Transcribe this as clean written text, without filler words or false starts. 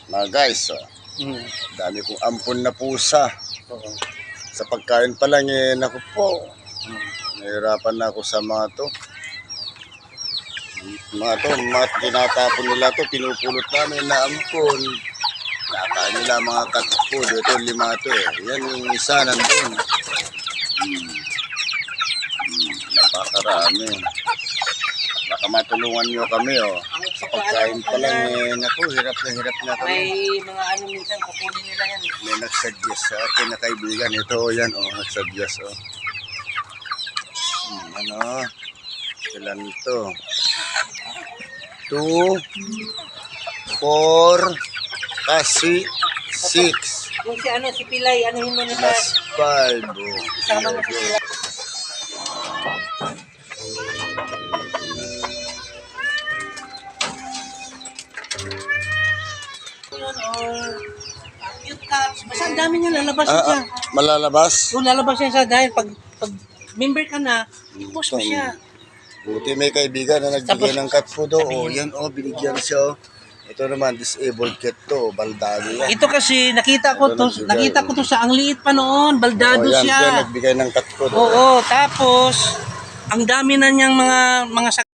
Mga guys, dami kong ampon na pusa. Sa pagkain pa lang naku po. Nahirapan na ako sa mga to. Mga tinatapon nila to, pinupulot namin na ampon. Nakain nila mga cat food. Ito 5 to Yan yung isa nandun. Napakarami. Baka matulungan nyo kami Sa pagkain pa lang naku, hirap na kami. May mga minsan kukunin nila yan. May nagsuggest sa akin na kaibigan. Ito yan nagsuggest Ilan to? 2, 4, kasi 6. Kung si Pilay, anuhin mo nila. Plus 5. Isama mo si Pilay. Cute cats. Basta ang dami niya, lalabas siya. Malalabas? Lalabas siya dahil pag member ka na, i-post mo siya. Buti may kaibigan na nagbigay ng cat food yan binigyan siya Ito naman disabled cat to, baldado yan. Ito kasi nakita ko to sa ang liit pa noon, baldado yan, siya. Yan nagbigay ng cat food. Oo, tapos ang dami na niyang mga